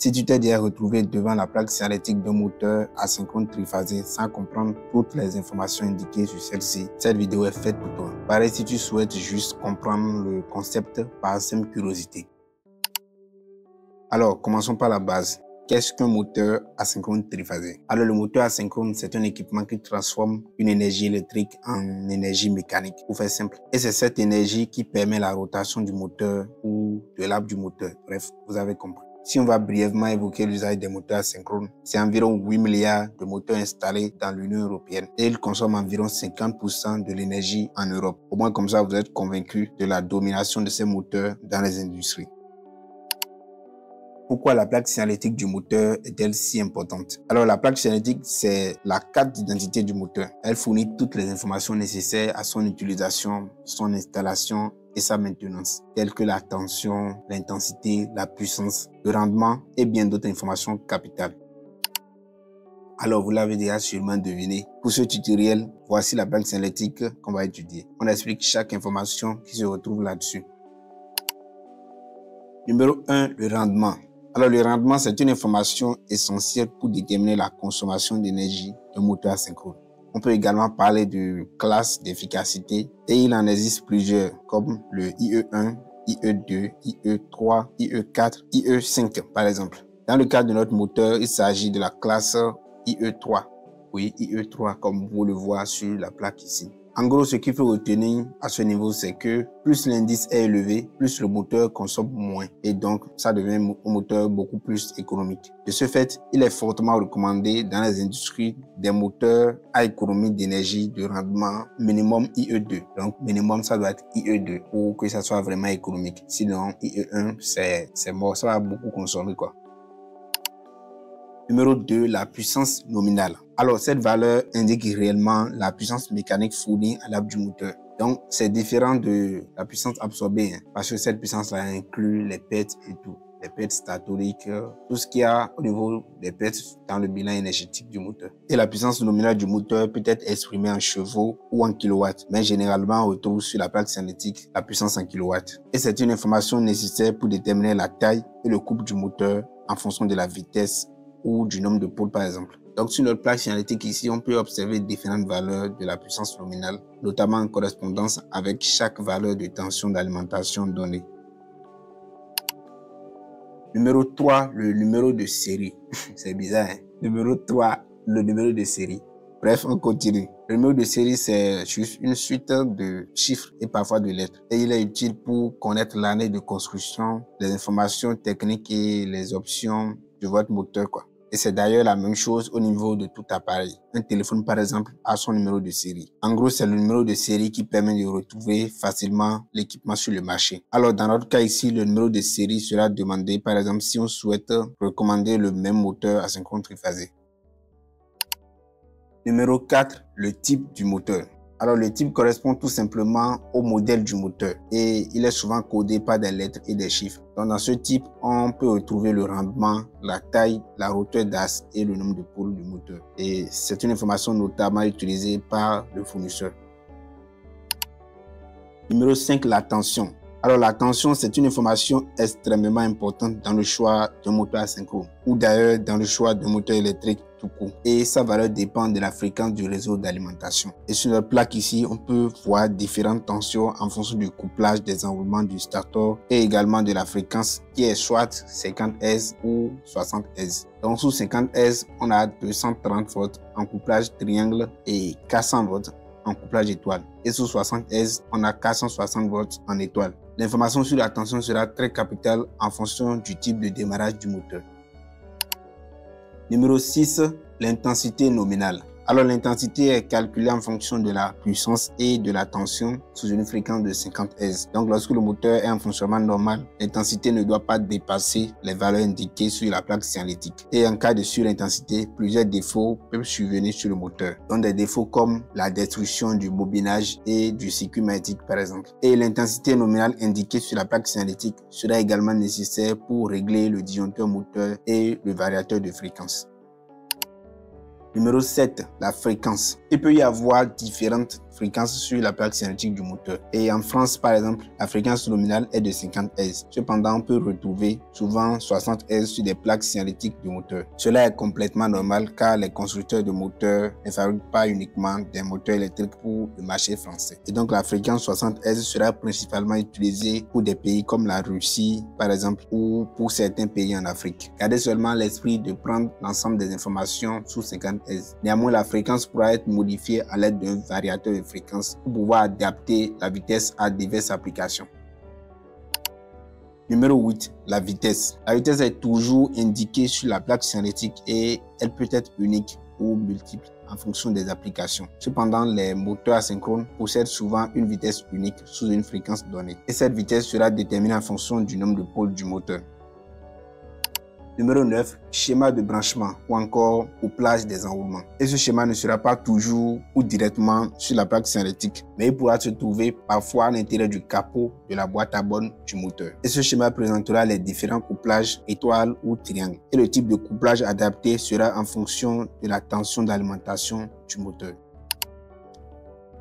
Si tu t'es déjà retrouvé devant la plaque signalétique d'un moteur asynchrone triphasé sans comprendre toutes les informations indiquées sur celle-ci, cette vidéo est faite pour toi. Pareil si tu souhaites juste comprendre le concept par simple curiosité. Alors, commençons par la base. Qu'est-ce qu'un moteur asynchrone triphasé? Alors, le moteur asynchrone, c'est un équipement qui transforme une énergie électrique en énergie mécanique, pour faire simple. Et c'est cette énergie qui permet la rotation du moteur ou de l'arbre du moteur. Bref, vous avez compris. Si on va brièvement évoquer l'usage des moteurs asynchrones, c'est environ 8 milliards de moteurs installés dans l'Union européenne et ils consomment environ 50% de l'énergie en Europe. Au moins comme ça, vous êtes convaincus de la domination de ces moteurs dans les industries. Pourquoi la plaque signalétique du moteur est-elle si importante? Alors la plaque signalétique, c'est la carte d'identité du moteur. Elle fournit toutes les informations nécessaires à son utilisation, son installation et sa maintenance, telles que la tension, l'intensité, la puissance, le rendement et bien d'autres informations capitales. Alors, vous l'avez déjà sûrement deviné. Pour ce tutoriel, voici la plaque signalétique qu'on va étudier. On explique chaque information qui se retrouve là-dessus. Numéro 1, le rendement. Alors, le rendement, c'est une information essentielle pour déterminer la consommation d'énergie d'un moteur asynchrone. On peut également parler de classe d'efficacité et il en existe plusieurs comme le IE1, IE2, IE3, IE4, IE5 par exemple. Dans le cas de notre moteur, il s'agit de la classe IE3. Oui, IE3 comme vous le voyez sur la plaque ici. En gros, ce qu'il faut retenir à ce niveau, c'est que plus l'indice est élevé, plus le moteur consomme moins. Et donc, ça devient un moteur beaucoup plus économique. De ce fait, il est fortement recommandé dans les industries des moteurs à économie d'énergie de rendement minimum IE2. Donc, minimum, ça doit être IE2 pour que ça soit vraiment économique. Sinon, IE1, c'est mort. Ça va beaucoup consommer, quoi. Numéro 2, la puissance nominale. Alors, cette valeur indique réellement la puissance mécanique fournie à l'arbre du moteur. Donc, c'est différent de la puissance absorbée, parce que cette puissance-là inclut les pertes et tout. Les pertes statoriques, tout ce qu'il y a au niveau des pertes dans le bilan énergétique du moteur. Et la puissance nominale du moteur peut être exprimée en chevaux ou en kilowatts, mais généralement on retrouve sur la plaque signalétique la puissance en kilowatts. Et c'est une information nécessaire pour déterminer la taille et le couple du moteur en fonction de la vitesse ou du nombre de pôles par exemple. Donc sur notre plaque signalétique ici, on peut observer différentes valeurs de la puissance nominale, notamment en correspondance avec chaque valeur de tension d'alimentation donnée. Numéro 3, le numéro de série. C'est bizarre, hein? Numéro 3, le numéro de série. Bref, on continue. Le numéro de série, c'est juste une suite de chiffres et parfois de lettres. Et il est utile pour connaître l'année de construction, les informations techniques et les options de votre moteur, quoi. Et c'est d'ailleurs la même chose au niveau de tout appareil. Un téléphone, par exemple, a son numéro de série. En gros, c'est le numéro de série qui permet de retrouver facilement l'équipement sur le marché. Alors, dans notre cas ici, le numéro de série sera demandé, par exemple, si on souhaite recommander le même moteur asynchrone triphasé. Numéro 4, le type du moteur. Alors, le type correspond tout simplement au modèle du moteur et il est souvent codé par des lettres et des chiffres. Donc, dans ce type, on peut retrouver le rendement, la taille, la hauteur d'axe et le nombre de pôles du moteur. Et c'est une information notamment utilisée par le fournisseur. Numéro 5, la tension. Alors, la tension, c'est une information extrêmement importante dans le choix d'un moteur asynchrone ou d'ailleurs dans le choix d'un moteur électrique tout court. Et sa valeur dépend de la fréquence du réseau d'alimentation. Et sur notre plaque ici, on peut voir différentes tensions en fonction du couplage des enroulements du starter et également de la fréquence qui est soit 50 Hz ou 60 Hz. Donc, sous 50 Hz, on a 230 volts en couplage triangle et 400 volts en couplage étoile. Et sous 60 Hz, on a 460 volts en étoile. L'information sur la tension sera très capitale en fonction du type de démarrage du moteur. Numéro 6, l'intensité nominale. Alors l'intensité est calculée en fonction de la puissance et de la tension sous une fréquence de 50 Hz. Donc lorsque le moteur est en fonctionnement normal, l'intensité ne doit pas dépasser les valeurs indiquées sur la plaque signalétique. Et en cas de surintensité, plusieurs défauts peuvent survenir sur le moteur. Donc des défauts comme la destruction du bobinage et du circuit magnétique par exemple. Et l'intensité nominale indiquée sur la plaque signalétique sera également nécessaire pour régler le disjoncteur moteur et le variateur de fréquence. Numéro 7, la fréquence. Il peut y avoir différentes fréquence sur la plaque cinétique du moteur. Et en France, par exemple, la fréquence nominale est de 50 Hz. Cependant, on peut retrouver souvent 60 Hz sur des plaques cinétiques du moteur. Cela est complètement normal car les constructeurs de moteurs ne fabriquent pas uniquement des moteurs électriques pour le marché français. Et donc la fréquence 60 Hz sera principalement utilisée pour des pays comme la Russie, par exemple, ou pour certains pays en Afrique. Gardez seulement l'esprit de prendre l'ensemble des informations sous 50 Hz. Néanmoins, la fréquence pourra être modifiée à l'aide d'un variateur de fréquence pour pouvoir adapter la vitesse à diverses applications. Numéro 8, la vitesse. La vitesse est toujours indiquée sur la plaque cinétique et elle peut être unique ou multiple en fonction des applications. Cependant, les moteurs asynchrones possèdent souvent une vitesse unique sous une fréquence donnée. Et cette vitesse sera déterminée en fonction du nombre de pôles du moteur. Numéro 9, schéma de branchement ou encore couplage des enroulements. Et ce schéma ne sera pas toujours ou directement sur la plaque cinétique, mais il pourra se trouver parfois à l'intérieur du capot de la boîte à bornes du moteur. Et ce schéma présentera les différents couplages étoiles ou triangles. Et le type de couplage adapté sera en fonction de la tension d'alimentation du moteur.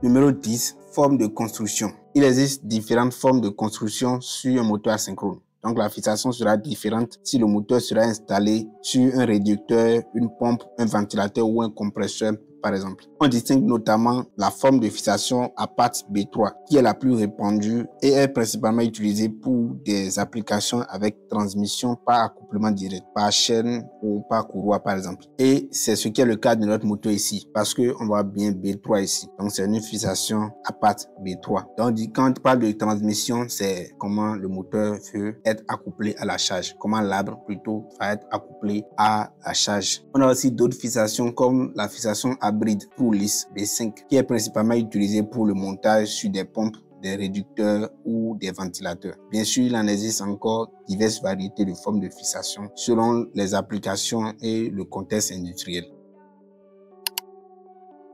Numéro 10, forme de construction. Il existe différentes formes de construction sur un moteur asynchrone. Donc la fixation sera différente si le moteur sera installé sur un réducteur, une pompe, un ventilateur ou un compresseur par exemple. On distingue notamment la forme de fixation à patte B3 qui est la plus répandue et est principalement utilisée pour des applications avec transmission par accouplement direct, par chaîne ou par courroie par exemple. Et c'est ce qui est le cas de notre moteur ici parce qu'on voit bien B3 ici. Donc c'est une fixation à patte B3. Donc quand on parle de transmission, c'est comment le moteur veut être accouplé à la charge, comment l'arbre plutôt va être accouplé à la charge. On a aussi d'autres fixations comme la fixation à bride ou lisse B5 qui est principalement utilisée pour le montage sur des pompes, des réducteurs ou des ventilateurs. Bien sûr, il en existe encore diverses variétés de formes de fixation selon les applications et le contexte industriel.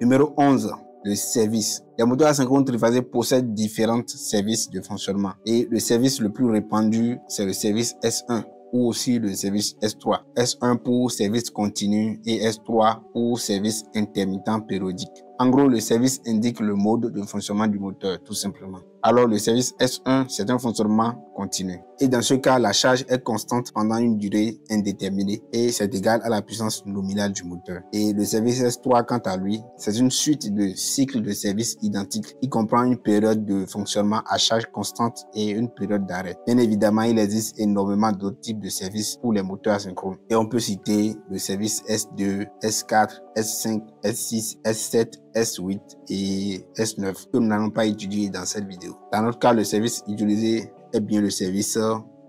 Numéro 11. Le service. Les moteurs asynchrones triphasés possèdent différents services de fonctionnement et le service le plus répandu, c'est le service S1 ou aussi le service S3. S1 pour service continu et S3 pour service intermittent périodique. En gros, le service indique le mode de fonctionnement du moteur, tout simplement. Alors, le service S1, c'est un fonctionnement continu. Et dans ce cas, la charge est constante pendant une durée indéterminée et c'est égal à la puissance nominale du moteur. Et le service S3, quant à lui, c'est une suite de cycles de service identiques qui comprend une période de fonctionnement à charge constante et une période d'arrêt. Bien évidemment, il existe énormément d'autres types de services pour les moteurs asynchrones. Et on peut citer le service S2, S4, S5, S6, S7, S8 et S9 que nous n'allons pas étudier dans cette vidéo. Dans notre cas, le service utilisé est bien le service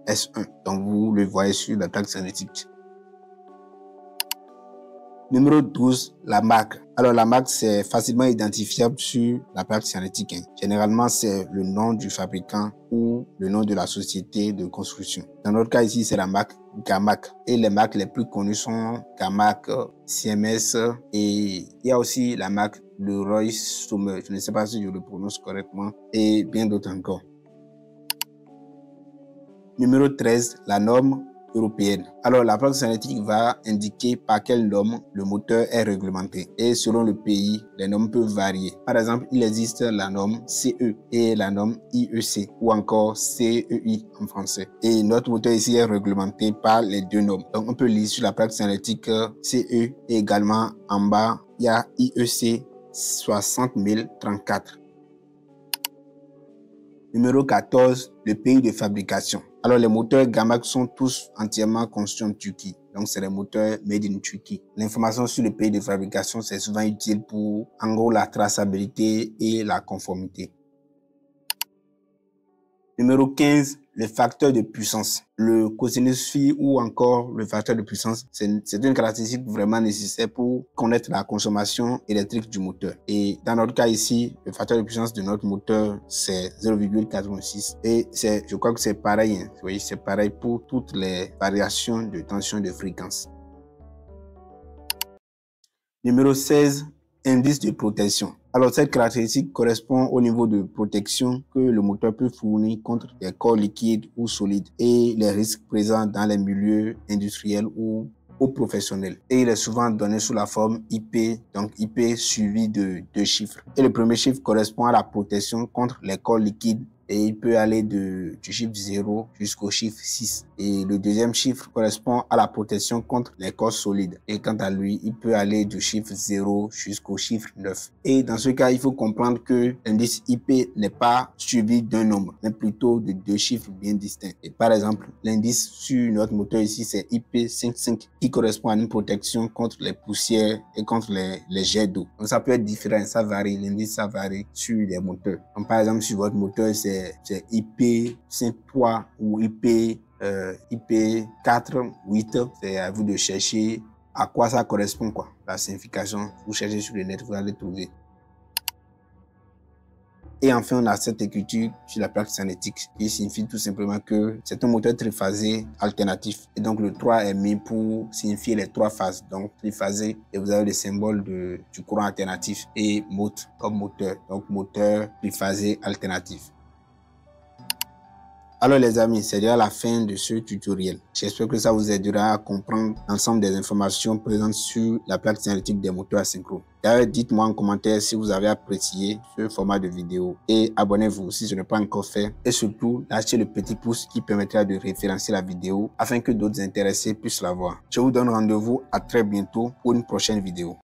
S1, donc vous le voyez sur la plaque cinétique. Numéro 12, la marque. Alors la marque, c'est facilement identifiable sur la plaque cinétique. Généralement, c'est le nom du fabricant ou le nom de la société de construction. Dans notre cas ici, c'est la marque Gamac. Et les marques les plus connues sont Gamac, CMS et il y a aussi la marque Leroy Sommer. Je ne sais pas si je le prononce correctement et bien d'autres encore. Numéro 13, la norme européenne. Alors, la plaque cinétique va indiquer par quelle norme le moteur est réglementé. Et selon le pays, les normes peuvent varier. Par exemple, il existe la norme CE et la norme IEC ou encore CEI en français. Et notre moteur ici est réglementé par les deux normes. Donc, on peut lire sur la plaque cinétique CE et également en bas, il y a IEC 60034. Numéro 14, le pays de fabrication. Alors, les moteurs Gamac sont tous entièrement conçus en Turquie. Donc, c'est les moteurs made in Turkey. L'information sur le pays de fabrication, c'est souvent utile pour, en gros, la traçabilité et la conformité. Numéro 15, le facteur de puissance. Le cosinus phi ou encore le facteur de puissance, c'est une caractéristique vraiment nécessaire pour connaître la consommation électrique du moteur. Et dans notre cas ici, le facteur de puissance de notre moteur, c'est 0,86. Et je crois que c'est pareil. Vous voyez, c'est pareil pour toutes les variations de tension de fréquence. Numéro 16, indice de protection. Alors, cette caractéristique correspond au niveau de protection que le moteur peut fournir contre les corps liquides ou solides et les risques présents dans les milieux industriels ou aux professionnels. Et il est souvent donné sous la forme IP, donc IP suivi de 2 chiffres. Et le premier chiffre correspond à la protection contre les corps liquides et il peut aller du chiffre 0 jusqu'au chiffre 6. Et le deuxième chiffre correspond à la protection contre les corps solides. Et quant à lui, il peut aller du chiffre 0 jusqu'au chiffre 9. Et dans ce cas, il faut comprendre que l'indice IP n'est pas suivi d'un nombre, mais plutôt de 2 chiffres bien distincts. Et par exemple, l'indice sur notre moteur ici, c'est IP55, qui correspond à une protection contre les poussières et contre les jets d'eau. Donc ça peut être différent, ça varie, l'indice ça varie sur les moteurs. Donc par exemple, sur votre moteur, c'est IP53 ou IP48, c'est à vous de chercher à quoi ça correspond, quoi. La signification, vous cherchez sur le net, vous allez trouver. Et enfin, on a cette écriture sur la plaque signalétique qui signifie tout simplement que c'est un moteur triphasé alternatif. Et donc, le 3 est mis pour signifier les 3 phases. Donc, triphasé, et vous avez le symbole du courant alternatif et mot comme moteur. Donc, moteur triphasé alternatif. Alors les amis, c'est déjà la fin de ce tutoriel. J'espère que ça vous aidera à comprendre l'ensemble des informations présentes sur la plaque signalétique des moteurs asynchrone. D'ailleurs, dites-moi en commentaire si vous avez apprécié ce format de vidéo et abonnez-vous si ce n'est pas encore fait. Et surtout, lâchez le petit pouce qui permettra de référencer la vidéo afin que d'autres intéressés puissent la voir. Je vous donne rendez-vous à très bientôt pour une prochaine vidéo.